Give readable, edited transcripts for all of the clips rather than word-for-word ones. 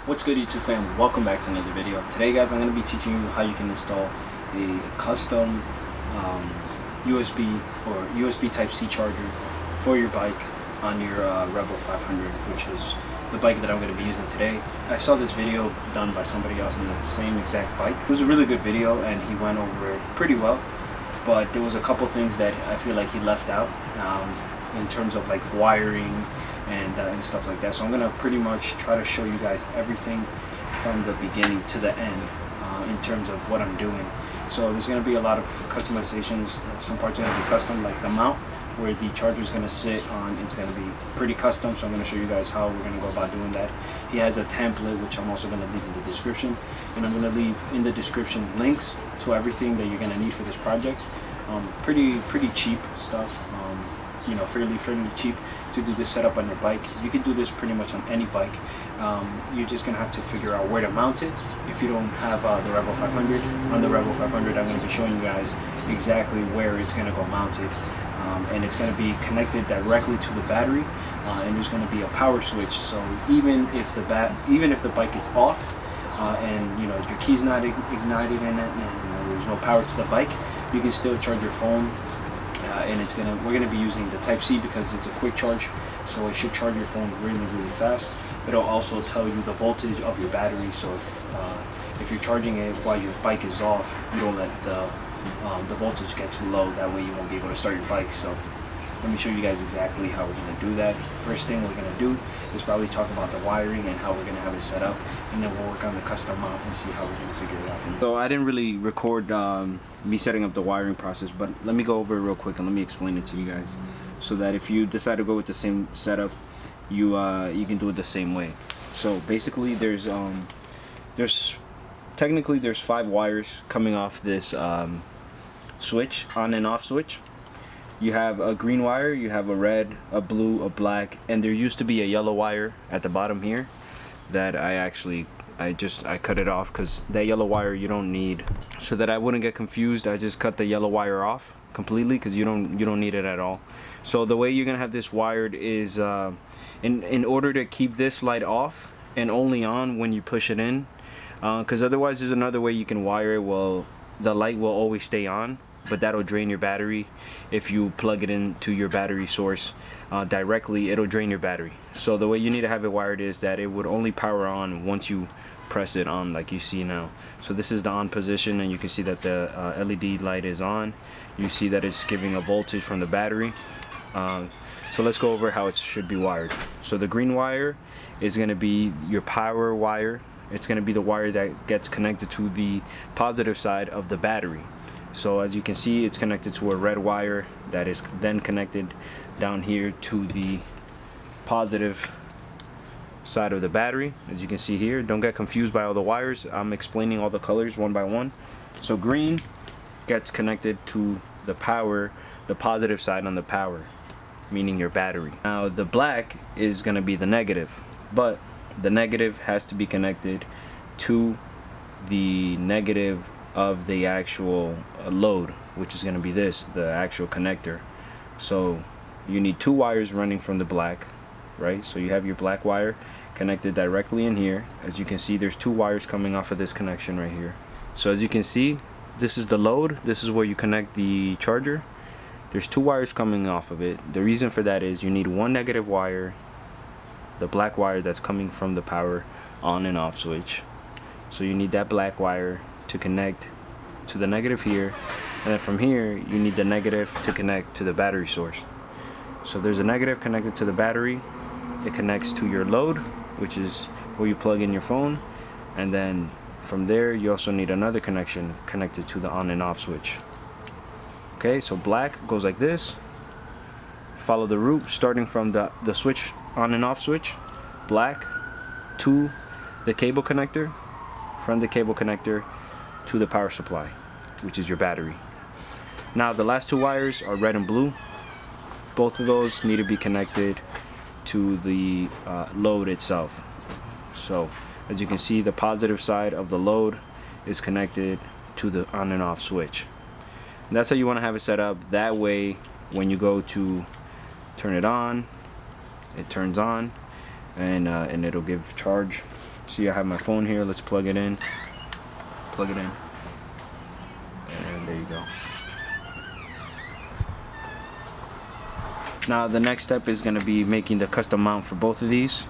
What's good, YouTube family? Welcome back to another video. Today guys, I'm going to be teaching you how you can install a custom USB or USB Type-C charger for your bike on your Rebel 500, which is the bike that I'm going to be using today. I saw this video done by somebody else on the same exact bike. It was a really good video and he went over it pretty well, but there was a couple things that I feel like he left out in terms of like wiring and stuff like that. So I'm gonna pretty much try to show you guys everything from the beginning to the end in terms of what I'm doing. So there's gonna be a lot of customizations. Some parts are gonna be custom, like the mount where the charger is gonna sit on. It's gonna be pretty custom. So I'm gonna show you guys how we're gonna go about doing that. He has a template which I'm also gonna leave in the description, and I'm gonna leave in the description links to everything that you're gonna need for this project. Pretty cheap stuff. You know, fairly cheap to do this setup on your bike. You can do this pretty much on any bike. You're just gonna have to figure out where to mount it. If you don't have the Rebel 500, on the Rebel 500 I'm gonna be showing you guys exactly where it's gonna go mounted, and it's gonna be connected directly to the battery, and there's gonna be a power switch. So even if the bike is off and you know your key's not ignited in it and there's no power to the bike, you can still charge your phone. And we're gonna be using the Type-C because it's a quick charge, so it should charge your phone really fast. It'll also tell you the voltage of your battery, so if you're charging it while your bike is off, you don't let the voltage get too low. That way you won't be able to start your bike. So let me show you guys exactly how we're gonna do that. First thing we're gonna do is probably talk about the wiring and how we're gonna have it set up, and then we'll work on the custom mount and see how we're gonna figure it out. So I didn't really record me setting up the wiring process, but let me go over it real quick and let me explain it to you guys, so that if you decide to go with the same setup, you can do it the same way. So basically, there's technically 5 wires coming off this switch, on and off switch. You have a green wire, you have a red, a blue, a black, and there used to be a yellow wire at the bottom here that I cut it off because that yellow wire you don't need. So that I wouldn't get confused, I just cut the yellow wire off completely because you don't need it at all. So the way you're gonna have this wired is in order to keep this light off and only on when you push it in, because otherwise there's another way you can wire it. Well, the light will always stay on, but that'll drain your battery. If you plug it into your battery source directly, it'll drain your battery. So the way you need to have it wired is that it would only power on once you press it on, like you see now. So this is the on position, and you can see that the LED light is on. You see that it's giving a voltage from the battery. So let's go over how it should be wired. So the green wire is going to be your power wire. It's going to be the wire that gets connected to the positive side of the battery. So as you can see, it's connected to a red wire that is then connected down here to the positive side of the battery. As you can see here, don't get confused by all the wires. I'm explaining all the colors one by one. So green gets connected to the power, the positive side on the power, meaning your battery. Now the black is going to be the negative, but the negative has to be connected to the negative of the actual load, which is going to be the actual connector. So you need 2 wires running from the black, right? So you have your black wire connected directly in here. As you can see, there's 2 wires coming off of this connection right here. So as you can see, this is the load, this is where you connect the charger. There's 2 wires coming off of it. The reason for that is you need 1 negative wire, the black wire that's coming from the power on and off switch. So you need that black wire to connect to the negative here, and then from here you need the negative to connect to the battery source. So there's a negative connected to the battery, it connects to your load, which is where you plug in your phone, and then from there you also need another connection connected to the on and off switch. Okay, so black goes like this. Follow the route starting from the switch, on and off switch, black to the cable connector, from the cable connector to the power supply, which is your battery. Now the last 2 wires are red and blue. Both of those need to be connected to the load itself. So as you can see, the positive side of the load is connected to the on and off switch. And that's how you want to have it set up. That way when you go to turn it on, it turns on, and it'll give charge See, I have my phone here. Let's plug it in. Plug it in. And there you go. Now the next step is going to be making the custom mount for both of these.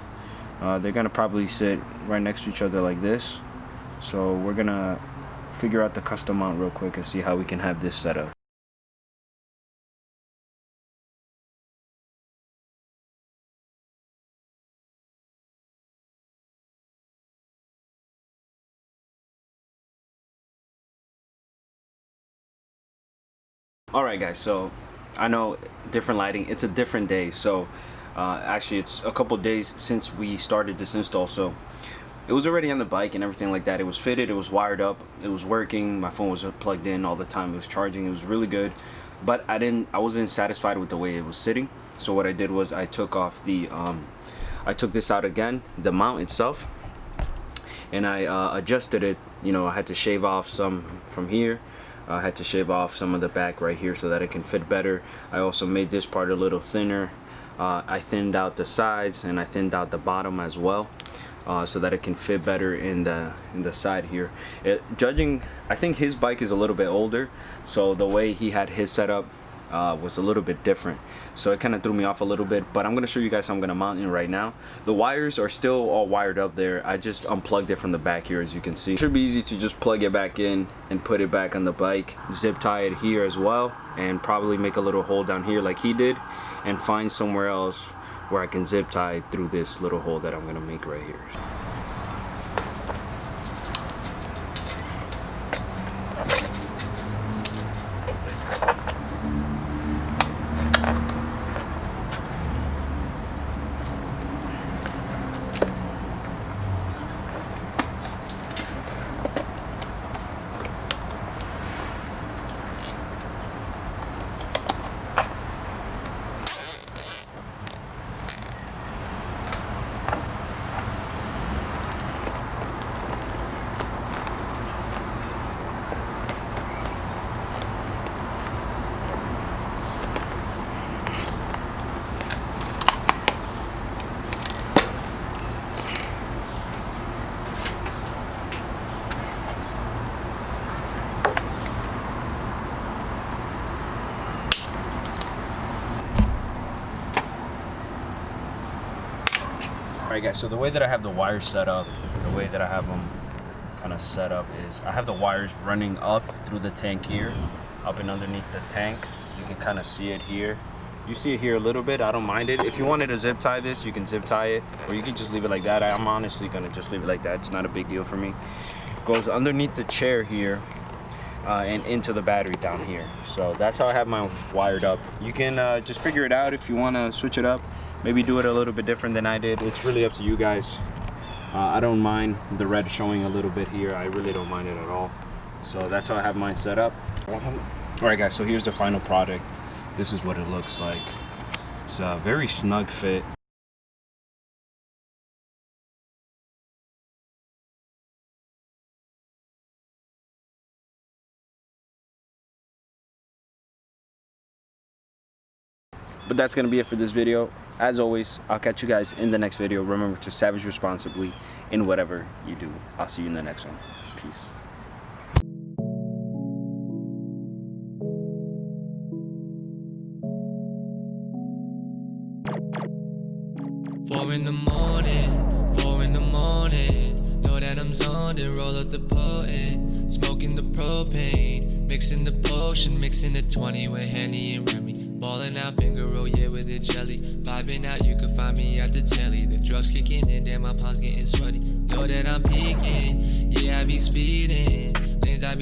They're going to probably sit right next to each other like this. So we're going to figure out the custom mount real quick and see how we can have this set up. Alright guys, so I know different lighting, it's a different day, so actually it's a couple days since we started this install, so it was already on the bike and everything like that. It was fitted, it was wired up, it was working, my phone was plugged in all the time, it was charging, it was really good, but I wasn't satisfied with the way it was sitting. So what I did was I took off the I took this out again, the mount itself, and I adjusted it. You know, I had to shave off some from here. I had to shave off some of the back right here so that it can fit better. I also made this part a little thinner. I thinned out the sides and I thinned out the bottom as well, so that it can fit better in the side here. Judging, I think his bike is a little bit older, so the way he had his setup was a little bit different, so it kind of threw me off a little bit. But I'm going to show you guys how I'm going to mount it right now. The wires are still all wired up there. I just unplugged it from the back here, as you can see. It should be easy to just plug it back in and put it back on the bike, zip tie it here as well, and probably make a little hole down here like he did, and find somewhere else where I can zip tie through this little hole that I'm going to make right here. Alright guys, so the way that I have the wires set up, the way that I have them kind of set up is I have the wires running up through the tank here, up and underneath the tank. You can kind of see it here. You see it here a little bit, I don't mind it. If you wanted to zip tie this, you can zip tie it, or you can just leave it like that. I'm honestly going to just leave it like that. It's not a big deal for me. It goes underneath the chair here and into the battery down here. So that's how I have mine wired up. You can just figure it out if you want to switch it up. Maybe do it a little bit different than I did. It's really up to you guys. I don't mind the red showing a little bit here. I really don't mind it at all. So that's how I have mine set up. Alright guys, so here's the final product. This is what it looks like. It's a very snug fit. But that's going to be it for this video. As always, I'll catch you guys in the next video. Remember to savage responsibly in whatever you do. I'll see you in the next one. Peace. 4 in the morning, 4 in the morning. Know that I'm zoned and roll up the potent. Smoking the propane, mixing the potion, mixing the 20 with Henny and Remy. Balling out finger roll, yeah, with the jelly. Vibing out, you can find me at the telly. The drugs kicking in, damn, my palms getting sweaty. Know that I'm peaking, yeah, I be speeding. Lanes I be